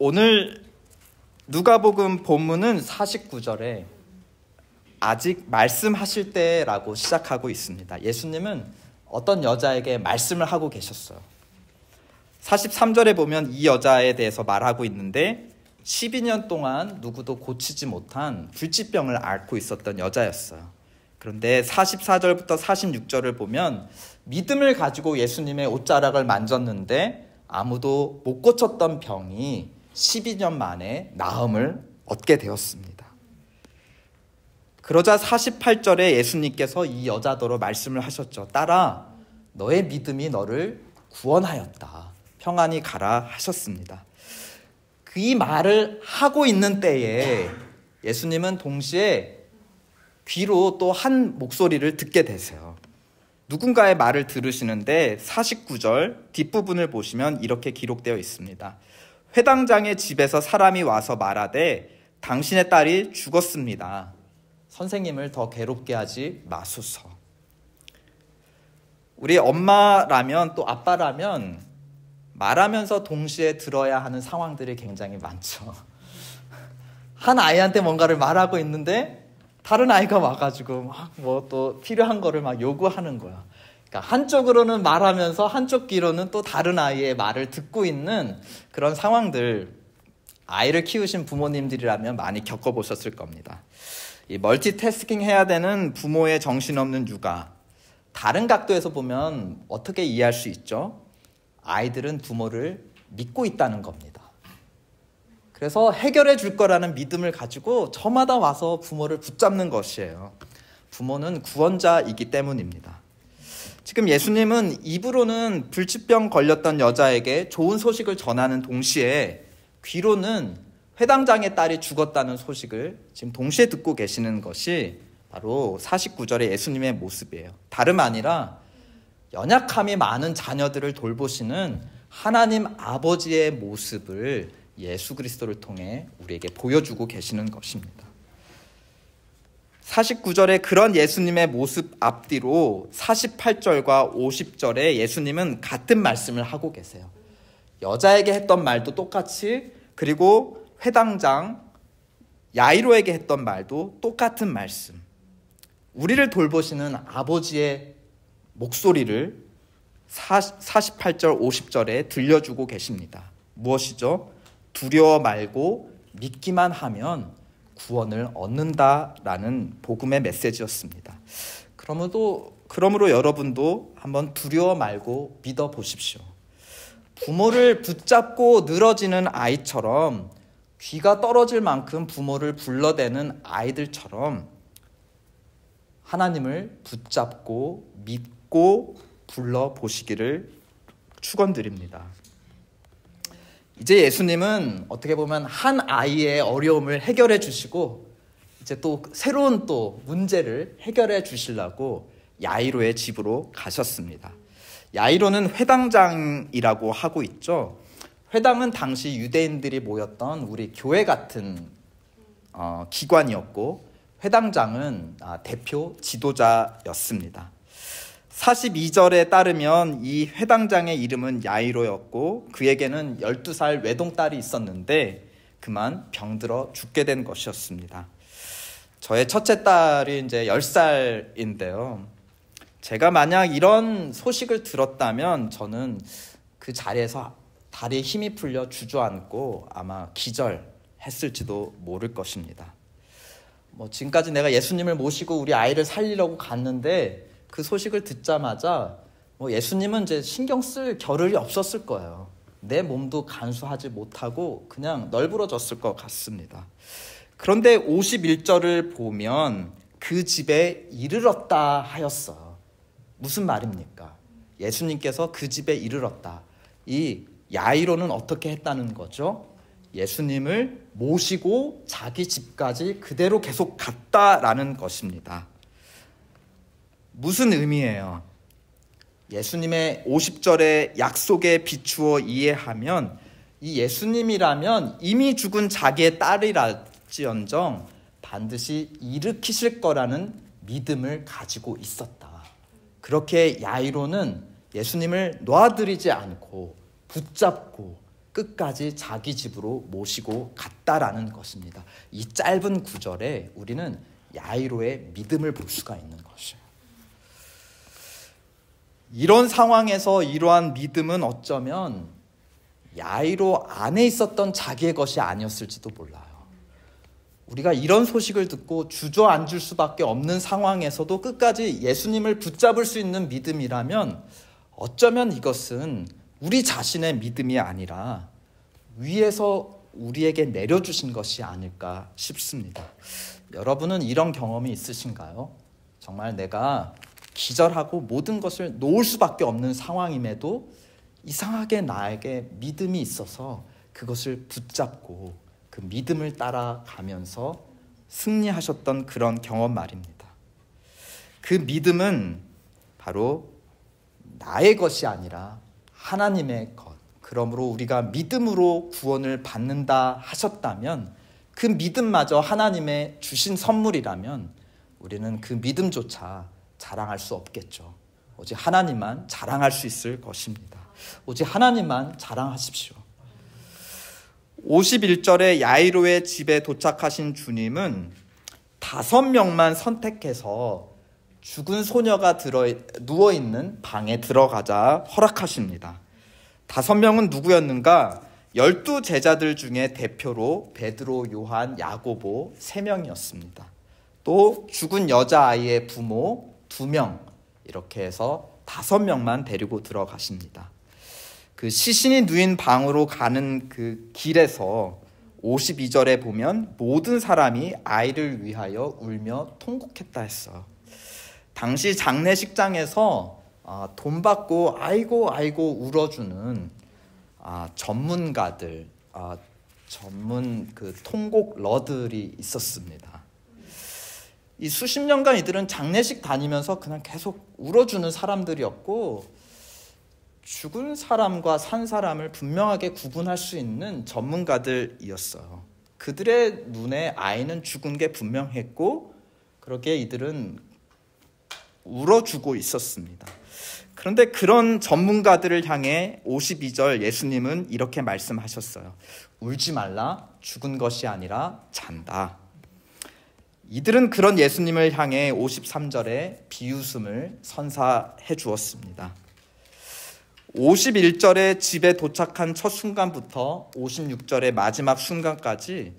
오늘 누가복음 본문은 49절에 아직 말씀하실 때라고 시작하고 있습니다. 예수님은 어떤 여자에게 말씀을 하고 계셨어요. 43절에 보면 이 여자에 대해서 말하고 있는데 12년 동안 누구도 고치지 못한 불치병을 앓고 있었던 여자였어요. 그런데 44절부터 46절을 보면 믿음을 가지고 예수님의 옷자락을 만졌는데 아무도 못 고쳤던 병이 12년 만에 나음을 얻게 되었습니다. 그러자 48절에 예수님께서 이 여자더러 말씀을 하셨죠. 딸아, 너의 믿음이 너를 구원하였다. 평안히 가라 하셨습니다. 이 말을 하고 있는 때에 예수님은 동시에 귀로 또 한 목소리를 듣게 되세요. 누군가의 말을 들으시는데 49절 뒷부분을 보시면 이렇게 기록되어 있습니다. 회당장의 집에서 사람이 와서 말하되 당신의 딸이 죽었습니다. 선생님을 더 괴롭게 하지 마소서. 우리 엄마라면 또 아빠라면 말하면서 동시에 들어야 하는 상황들이 굉장히 많죠. 한 아이한테 뭔가를 말하고 있는데 다른 아이가 와가지고 막 뭐 또 필요한 거를 막 요구하는 거야. 그러니까 한쪽으로는 말하면서 한쪽 귀로는 또 다른 아이의 말을 듣고 있는 그런 상황들, 아이를 키우신 부모님들이라면 많이 겪어보셨을 겁니다. 이 멀티태스킹 해야 되는 부모의 정신없는 육아, 다른 각도에서 보면 어떻게 이해할 수 있죠? 아이들은 부모를 믿고 있다는 겁니다. 그래서 해결해 줄 거라는 믿음을 가지고 저마다 와서 부모를 붙잡는 것이에요. 부모는 구원자이기 때문입니다. 지금 예수님은 입으로는 불치병 걸렸던 여자에게 좋은 소식을 전하는 동시에 귀로는 회당장의 딸이 죽었다는 소식을 지금 동시에 듣고 계시는 것이 바로 49절의 예수님의 모습이에요. 다름 아니라 연약함이 많은 자녀들을 돌보시는 하나님 아버지의 모습을 예수 그리스도를 통해 우리에게 보여주고 계시는 것입니다. 49절에 그런 예수님의 모습 앞뒤로 48절과 50절에 예수님은 같은 말씀을 하고 계세요. 여자에게 했던 말도 똑같이, 그리고 회당장 야이로에게 했던 말도 똑같은 말씀. 우리를 돌보시는 아버지의 목소리를 48절, 50절에 들려주고 계십니다. 무엇이죠? 두려워 말고 믿기만 하면 구원을 얻는다라는 복음의 메시지였습니다. 그러므로 여러분도 한번 두려워 말고 믿어보십시오. 부모를 붙잡고 늘어지는 아이처럼, 귀가 떨어질 만큼 부모를 불러대는 아이들처럼 하나님을 붙잡고 믿고 불러보시기를 축원드립니다. 이제 예수님은 어떻게 보면 한 아이의 어려움을 해결해 주시고 이제 또 새로운 또 문제를 해결해 주시려고 야이로의 집으로 가셨습니다. 야이로는 회당장이라고 하고 있죠. 회당은 당시 유대인들이 모였던 우리 교회 같은 기관이었고, 회당장은 대표 지도자였습니다. 42절에 따르면 이 회당장의 이름은 야이로였고 그에게는 12살 외동딸이 있었는데 그만 병들어 죽게 된 것이었습니다. 저의 첫째 딸이 이제 10살인데요. 제가 만약 이런 소식을 들었다면 저는 그 자리에서 다리에 힘이 풀려 주저앉고 아마 기절했을지도 모를 것입니다. 지금까지 내가 예수님을 모시고 우리 아이를 살리려고 갔는데 그 소식을 듣자마자 예수님은 이제 신경 쓸 겨를이 없었을 거예요. 내 몸도 간수하지 못하고 그냥 널브러졌을 것 같습니다. 그런데 51절을 보면 그 집에 이르렀다 하였어요. 무슨 말입니까? 예수님께서 그 집에 이르렀다. 이 야이로는 어떻게 했다는 거죠? 예수님을 모시고 자기 집까지 그대로 계속 갔다라는 것입니다. 무슨 의미예요? 예수님의 50절의 약속에 비추어 이해하면 이 예수님이라면 이미 죽은 자기의 딸이랄지언정 반드시 일으키실 거라는 믿음을 가지고 있었다. 그렇게 야이로는 예수님을 놓아드리지 않고 붙잡고 끝까지 자기 집으로 모시고 갔다라는 것입니다. 이 짧은 구절에 우리는 야이로의 믿음을 볼 수가 있는 것이에요. 이런 상황에서 이러한 믿음은 어쩌면 야이로 안에 있었던 자기의 것이 아니었을지도 몰라요. 우리가 이런 소식을 듣고 주저앉을 수밖에 없는 상황에서도 끝까지 예수님을 붙잡을 수 있는 믿음이라면 어쩌면 이것은 우리 자신의 믿음이 아니라 위에서 우리에게 내려주신 것이 아닐까 싶습니다. 여러분은 이런 경험이 있으신가요? 정말 내가 기절하고 모든 것을 놓을 수밖에 없는 상황임에도 이상하게 나에게 믿음이 있어서 그것을 붙잡고 그 믿음을 따라가면서 승리하셨던 그런 경험 말입니다. 그 믿음은 바로 나의 것이 아니라 하나님의 것. 그러므로 우리가 믿음으로 구원을 받는다 하셨다면 그 믿음마저 하나님의 주신 선물이라면 우리는 그 믿음조차 자랑할 수 없겠죠. 오직 하나님만 자랑할 수 있을 것입니다. 오직 하나님만 자랑하십시오. 51절에 야이로의 집에 도착하신 주님은 5명만 선택해서 죽은 소녀가 누워있는 방에 들어가자 허락하십니다. 5명은 누구였는가? 12 제자들 중에 대표로 베드로, 요한, 야고보 3명이었습니다. 또 죽은 여자아이의 부모 2명, 이렇게 해서 5명만 데리고 들어가십니다. 그 시신이 누인 방으로 가는 그 길에서 52절에 보면 모든 사람이 아이를 위하여 울며 통곡했다 했어요. 당시 장례식장에서 돈 받고 아이고 울어주는 전문가들, 전문 그 통곡러들이 있었습니다. 이 수십 년간 이들은 장례식 다니면서 그냥 계속 울어주는 사람들이었고 죽은 사람과 산 사람을 분명하게 구분할 수 있는 전문가들이었어요. 그들의 눈에 아이는 죽은 게 분명했고 그렇게 이들은 울어주고 있었습니다. 그런데 그런 전문가들을 향해 52절 예수님은 이렇게 말씀하셨어요. 울지 말라, 죽은 것이 아니라 잔다. 이들은 그런 예수님을 향해 53절에 비웃음을 선사해 주었습니다. 51절에 집에 도착한 첫 순간부터 56절의 마지막 순간까지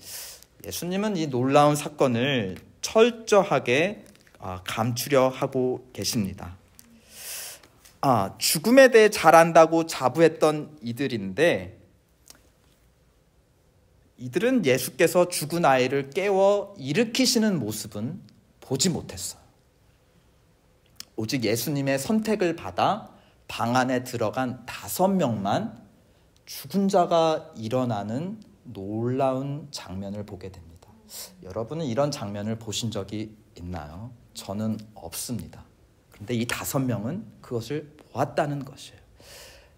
예수님은 이 놀라운 사건을 철저하게 감추려 하고 계십니다. 죽음에 대해 잘 안다고 자부했던 이들인데 이들은 예수께서 죽은 아이를 깨워 일으키시는 모습은 보지 못했어요. 오직 예수님의 선택을 받아 방 안에 들어간 5명만 죽은 자가 일어나는 놀라운 장면을 보게 됩니다. 여러분은 이런 장면을 보신 적이 있나요? 저는 없습니다. 그런데 이 5명은 그것을 보았다는 것이에요.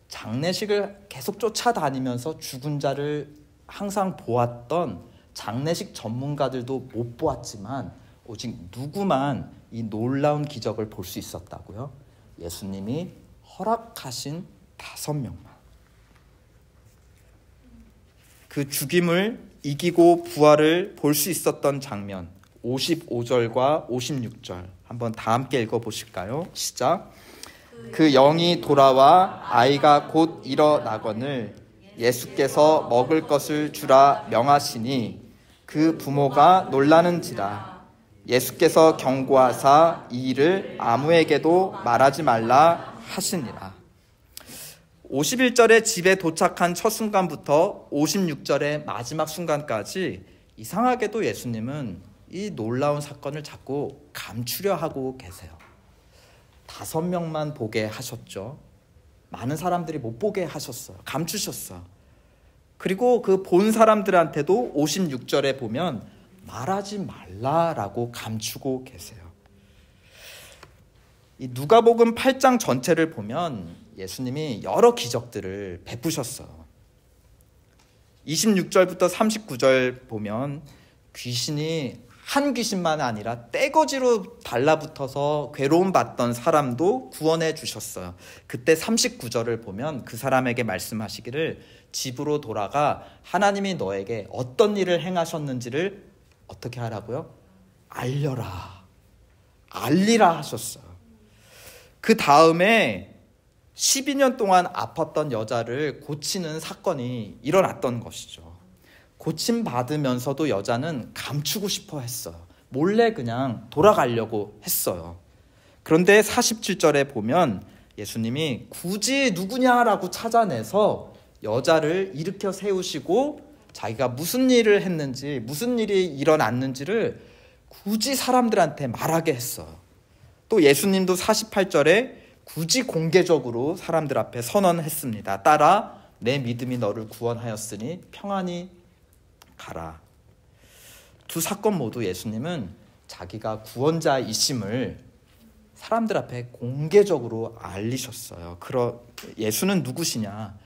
장례식을 계속 쫓아다니면서 죽은 자를 항상 보았던 장례식 전문가들도 못 보았지만 오직 누구만 이 놀라운 기적을 볼 수 있었다고요? 예수님이 허락하신 5명만. 그 죽임을 이기고 부활을 볼 수 있었던 장면 55절과 56절 한번 다 함께 읽어보실까요? 시작. 그 영이 돌아와 아이가 곧 일어나거늘 예수께서 먹을 것을 주라 명하시니 그 부모가 놀라는지라. 예수께서 경고하사 이 일을 아무에게도 말하지 말라 하시니라. 51절에 집에 도착한 첫 순간부터 56절의 마지막 순간까지 이상하게도 예수님은 이 놀라운 사건을 자꾸 감추려 하고 계세요. 5명만 보게 하셨죠. 많은 사람들이 못 보게 하셨어요. 감추셨어요. 그리고 그 본 사람들한테도 56절에 보면 말하지 말라라고 감추고 계세요. 이 누가복음 8장 전체를 보면 예수님이 여러 기적들을 베푸셨어요. 26절부터 39절 보면 귀신이 한 귀신만 아니라 떼거지로 달라붙어서 괴로움 받던 사람도 구원해 주셨어요. 그때 39절을 보면 그 사람에게 말씀하시기를 집으로 돌아가 하나님이 너에게 어떤 일을 행하셨는지를 어떻게 하라고요? 알려라. 알리라 하셨어요. 그 다음에 12년 동안 아팠던 여자를 고치는 사건이 일어났던 것이죠. 고침받으면서도 여자는 감추고 싶어 했어요. 몰래 그냥 돌아가려고 했어요. 그런데 47절에 보면 예수님이 굳이 누구냐라고 찾아내서 여자를 일으켜 세우시고 자기가 무슨 일을 했는지, 무슨 일이 일어났는지를 굳이 사람들한테 말하게 했어요. 또 예수님도 48절에 굳이 공개적으로 사람들 앞에 선언했습니다. 따라 내 믿음이 너를 구원하였으니 평안히 가라. 두 사건 모두 예수님은 자기가 구원자이심을 사람들 앞에 공개적으로 알리셨어요. 예수는 누구시냐?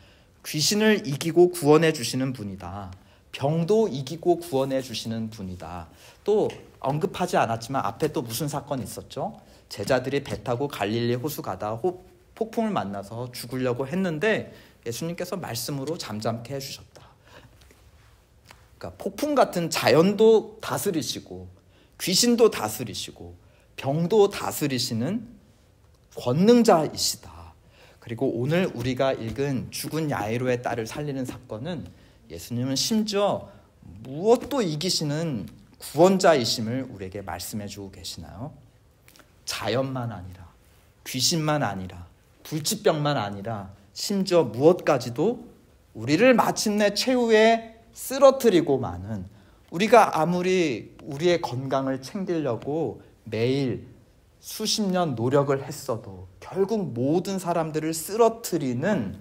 귀신을 이기고 구원해 주시는 분이다. 병도 이기고 구원해 주시는 분이다. 또 언급하지 않았지만 앞에 또 무슨 사건이 있었죠? 제자들이 배 타고 갈릴리 호수 가다 폭풍을 만나서 죽으려고 했는데 예수님께서 말씀으로 잠잠케 해주셨다. 그러니까 폭풍 같은 자연도 다스리시고 귀신도 다스리시고 병도 다스리시는 권능자이시다. 그리고 오늘 우리가 읽은 죽은 야이로의 딸을 살리는 사건은 예수님은 심지어 무엇도 이기시는 구원자이심을 우리에게 말씀해 주고 계시나요? 자연만 아니라 귀신만 아니라 불치병만 아니라 심지어 무엇까지도 우리를 마침내 최후에 쓰러뜨리고 마는, 우리가 아무리 우리의 건강을 챙기려고 매일 수십 년 노력을 했어도 결국 모든 사람들을 쓰러뜨리는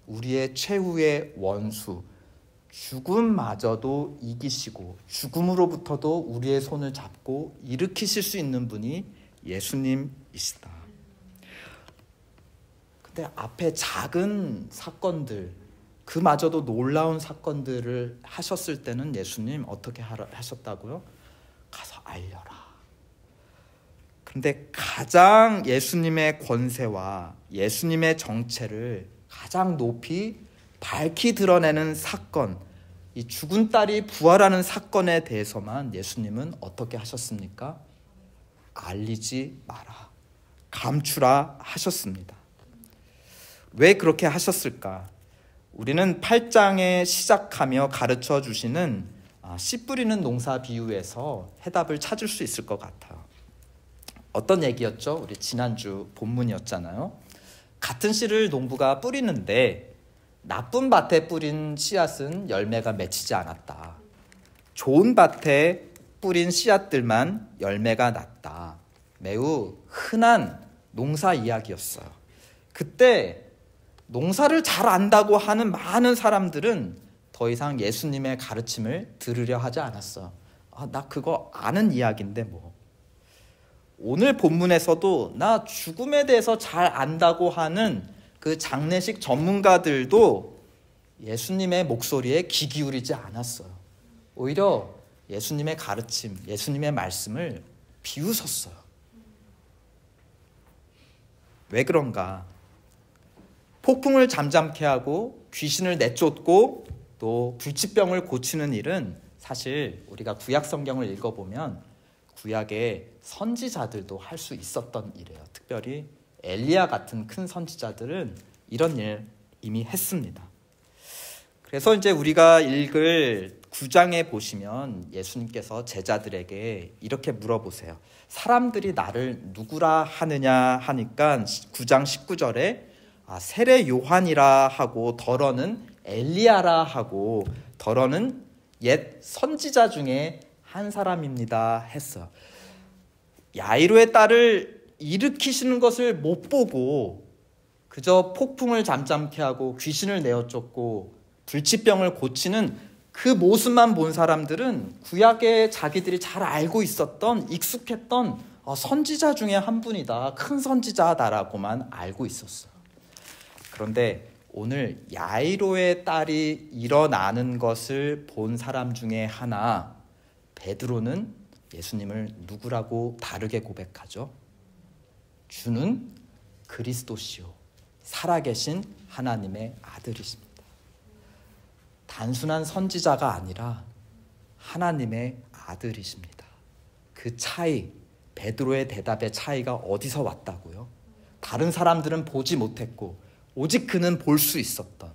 우리의 최후의 원수, 죽음마저도 이기시고 죽음으로부터도 우리의 손을 잡고 일으키실 수 있는 분이 예수님이시다. 근데 앞에 작은 사건들, 그마저도 놀라운 사건들을 하셨을 때는 예수님 어떻게 하셨다고요? 가서 알려라. 그런데 가장 예수님의 권세와 예수님의 정체를 가장 높이 밝히 드러내는 사건, 이 죽은 딸이 부활하는 사건에 대해서만 예수님은 어떻게 하셨습니까? 알리지 마라, 감추라 하셨습니다. 왜 그렇게 하셨을까? 우리는 8장에 시작하며 가르쳐 주시는 씨 뿌리는 농사 비유에서 해답을 찾을 수 있을 것 같아요. 어떤 얘기였죠? 우리 지난주 본문이었잖아요. 같은 씨를 농부가 뿌리는데 나쁜 밭에 뿌린 씨앗은 열매가 맺히지 않았다. 좋은 밭에 뿌린 씨앗들만 열매가 났다. 매우 흔한 농사 이야기였어요. 그때 농사를 잘 안다고 하는 많은 사람들은 더 이상 예수님의 가르침을 들으려 하지 않았어요. 나 그거 아는 이야기인데 뭐. 오늘 본문에서도 나 죽음에 대해서 잘 안다고 하는 그 장례식 전문가들도 예수님의 목소리에 귀 기울이지 않았어요. 오히려 예수님의 가르침, 예수님의 말씀을 비웃었어요. 왜 그런가? 폭풍을 잠잠케 하고 귀신을 내쫓고 또 불치병을 고치는 일은 사실 우리가 구약 성경을 읽어보면 구약의 선지자들도 할 수 있었던 일이에요. 특별히 엘리야 같은 큰 선지자들은 이런 일 이미 했습니다. 그래서 이제 우리가 읽을 9장에 보시면 예수님께서 제자들에게 이렇게 물어보세요. 사람들이 나를 누구라 하느냐 하니까 9장 19절에 세례 요한이라 하고 더러는 엘리야라 하고 더러는 옛 선지자 중에 한 사람입니다 했어요. 야이로의 딸을 일으키시는 것을 못 보고 그저 폭풍을 잠잠케 하고 귀신을 내어쫓고 불치병을 고치는 그 모습만 본 사람들은 구약에 자기들이 잘 알고 있었던 익숙했던 선지자 중에 한 분이다, 큰 선지자다라고만 알고 있었어요. 그런데 오늘 야이로의 딸이 일어나는 것을 본 사람 중에 하나, 베드로는 예수님을 누구라고 다르게 고백하죠? 주는 그리스도시요 살아계신 하나님의 아들이십니다. 단순한 선지자가 아니라 하나님의 아들이십니다. 그 차이, 베드로의 대답의 차이가 어디서 왔다고요? 다른 사람들은 보지 못했고 오직 그는 볼 수 있었던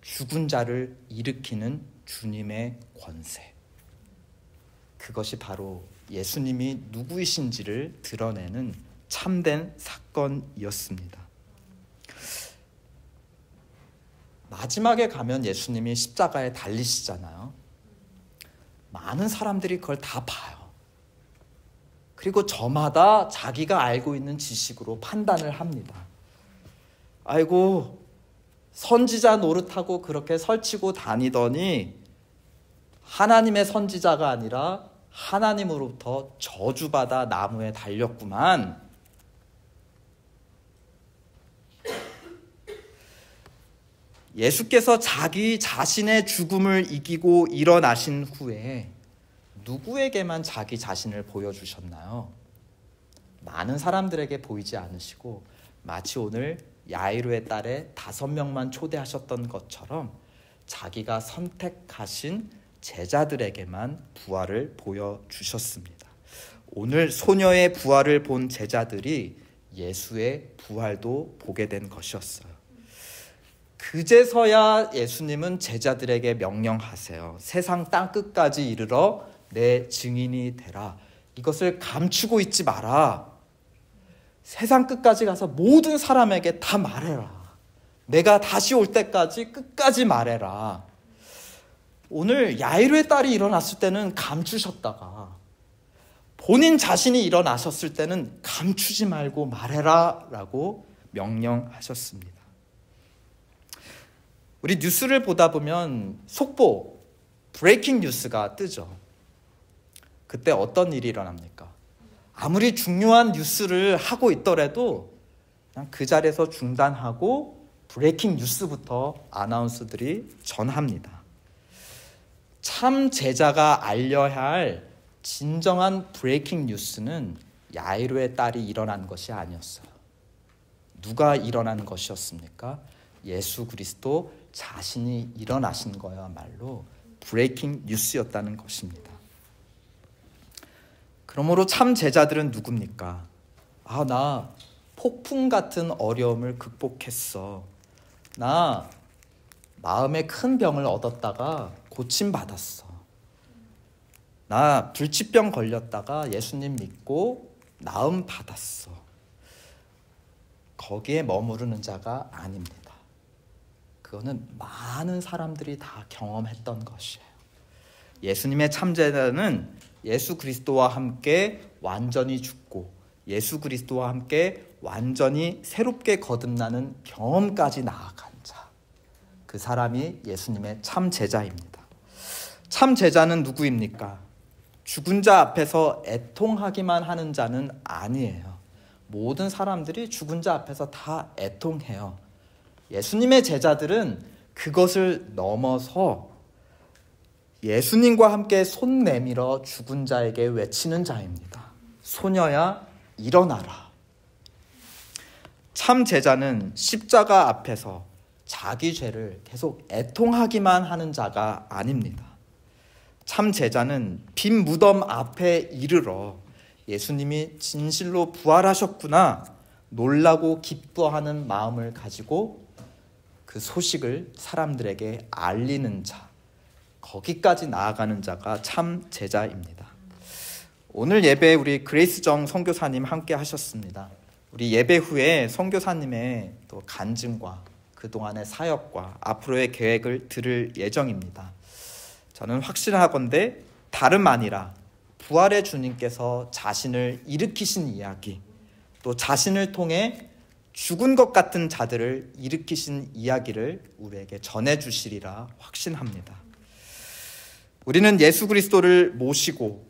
죽은 자를 일으키는 주님의 권세. 그것이 바로 예수님이 누구이신지를 드러내는 참된 사건이었습니다. 마지막에 가면 예수님이 십자가에 달리시잖아요. 많은 사람들이 그걸 다 봐요. 그리고 저마다 자기가 알고 있는 지식으로 판단을 합니다. 아이고, 선지자 노릇하고 그렇게 설치고 다니더니 하나님의 선지자가 아니라 하나님으로부터 저주받아 나무에 달렸구만. 예수께서 자기 자신의 죽음을 이기고 일어나신 후에 누구에게만 자기 자신을 보여주셨나요? 많은 사람들에게 보이지 않으시고 마치 오늘 야이로의 딸에 5명만 초대하셨던 것처럼 자기가 선택하신 제자들에게만 부활을 보여주셨습니다. 오늘 소녀의 부활을 본 제자들이 예수의 부활도 보게 된 것이었어요. 그제서야 예수님은 제자들에게 명령하세요. 세상 땅끝까지 이르러 내 증인이 되라. 이것을 감추고 있지 마라. 세상 끝까지 가서 모든 사람에게 다 말해라. 내가 다시 올 때까지 끝까지 말해라. 오늘 야이로의 딸이 일어났을 때는 감추셨다가 본인 자신이 일어나셨을 때는 감추지 말고 말해라 라고 명령하셨습니다. 우리 뉴스를 보다 보면 속보, 브레이킹 뉴스가 뜨죠. 그때 어떤 일이 일어납니까? 아무리 중요한 뉴스를 하고 있더라도 그냥 그 자리에서 중단하고 브레이킹 뉴스부터 아나운서들이 전합니다. 참 제자가 알려야 할 진정한 브레이킹 뉴스는 야이로의 딸이 일어난 것이 아니었어요. 누가 일어난 것이었습니까? 예수 그리스도 자신이 일어나신 거야말로 브레이킹 뉴스였다는 것입니다. 그러므로 참 제자들은 누굽니까? 나 폭풍 같은 어려움을 극복했어. 나 마음에 큰 병을 얻었다가 고침받았어. 나 불치병 걸렸다가 예수님 믿고 나음 받았어. 거기에 머무르는 자가 아닙니다. 그거는 많은 사람들이 다 경험했던 것이에요. 예수님의 참제자는 예수 그리스도와 함께 완전히 죽고 예수 그리스도와 함께 완전히 새롭게 거듭나는 경험까지 나아간 자. 그 사람이 예수님의 참제자입니다. 참제자는 누구입니까? 죽은 자 앞에서 애통하기만 하는 자는 아니에요. 모든 사람들이 죽은 자 앞에서 다 애통해요. 예수님의 제자들은 그것을 넘어서 예수님과 함께 손 내밀어 죽은 자에게 외치는 자입니다. 소녀야 일어나라. 참 제자는 십자가 앞에서 자기 죄를 계속 애통하기만 하는 자가 아닙니다. 참 제자는 빈 무덤 앞에 이르러 예수님이 진실로 부활하셨구나 놀라고 기뻐하는 마음을 가지고 그 소식을 사람들에게 알리는 자, 거기까지 나아가는 자가 참 제자입니다. 오늘 예배에 우리 그레이스정 선교사님 함께 하셨습니다. 우리 예배 후에 선교사님의 또 간증과 그동안의 사역과 앞으로의 계획을 들을 예정입니다. 저는 확신하건대 다름 아니라 부활의 주님께서 자신을 일으키신 이야기, 또 자신을 통해 죽은 것 같은 자들을 일으키신 이야기를 우리에게 전해주시리라 확신합니다. 우리는 예수 그리스도를 모시고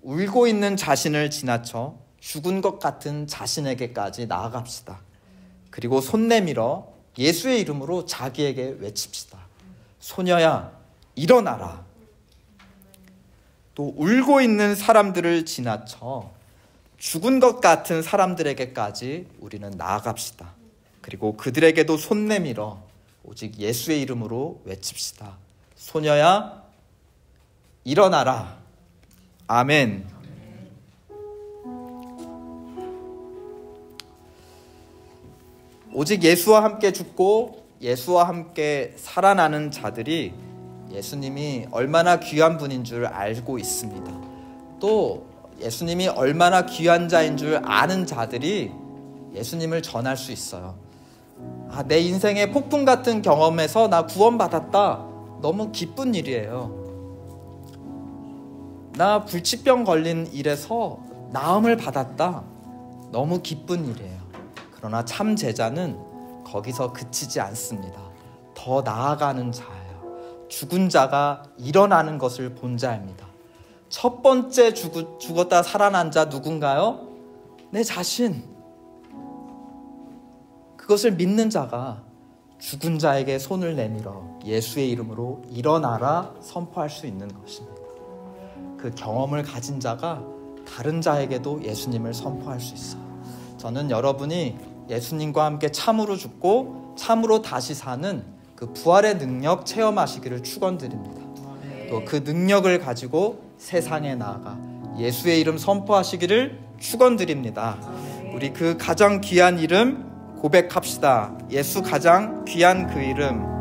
울고 있는 자신을 지나쳐 죽은 것 같은 자신에게까지 나아갑시다. 그리고 손 내밀어 예수의 이름으로 자기에게 외칩시다. 소녀야 일어나라. 또 울고 있는 사람들을 지나쳐 죽은 것 같은 사람들에게까지 우리는 나아갑시다. 그리고 그들에게도 손 내밀어 오직 예수의 이름으로 외칩시다. 소녀야, 일어나라. 아멘. 오직 예수와 함께 죽고 예수와 함께 살아나는 자들이 예수님이 얼마나 귀한 분인 줄 알고 있습니다. 또 예수님이 얼마나 귀한 자인 줄 아는 자들이 예수님을 전할 수 있어요. 내 인생의 폭풍 같은 경험에서 나 구원받았다. 너무 기쁜 일이에요. 나 불치병 걸린 일에서 나음을 받았다. 너무 기쁜 일이에요. 그러나 참 제자는 거기서 그치지 않습니다. 더 나아가는 자예요. 죽은 자가 일어나는 것을 본 자입니다. 첫 번째 죽었다 살아난 자 누군가요? 내 자신. 그것을 믿는 자가 죽은 자에게 손을 내밀어 예수의 이름으로 일어나라 선포할 수 있는 것입니다. 그 경험을 가진 자가 다른 자에게도 예수님을 선포할 수 있어요. 저는 여러분이 예수님과 함께 참으로 죽고 참으로 다시 사는 그 부활의 능력 체험하시기를 축원드립니다. 또 그 능력을 가지고 세상에 나아가 예수의 이름 선포하시기를 축원드립니다. 우리 그 가장 귀한 이름 고백합시다. 예수 가장 귀한 그 이름